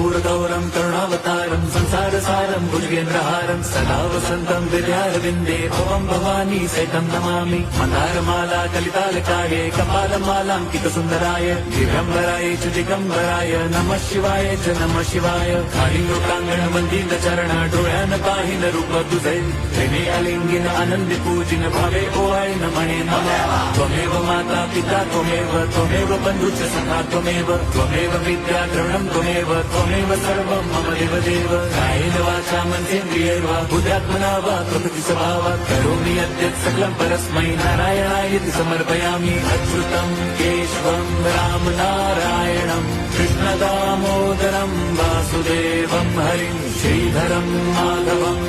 कर्पूरगौरं करुणावतारं संसारसारं भुजगेन्द्रहारं सदा वसन्तं हृदयारविन्दे भवं भवानी सहितं नमामि। मन्दारमाला कलितालकाये कपालमालाङ्कितसुन्दराय दिगम्बराय च दिगम्बराय नमः शिवाय च नमः शिवाय। कालिंगोटांगण वंदित चरण डोळ्यान पाहिन रूप तुझे प्रेमे अलिंगिन आनंदी पूजिन भावे ओवाळी म्हणे नमः। त्वमेव माता पिता त्वमेव बंधुश्च सखा त्वमेव विद्या द्रविणं त्वमेव सर्वं मम देवदेव। कायेन वाचा मनसेन्द्रियैर्वा बुद्ध्यात्मना वा प्रकृति स्वभावात् करोमि यद्यत् सकलं परस्मै नारायणायति समर्पयामि। अच्युतं केशवं राम नारायणं कृष्णदामोदरं वासुदेवं हरिं श्रीधरं माधवं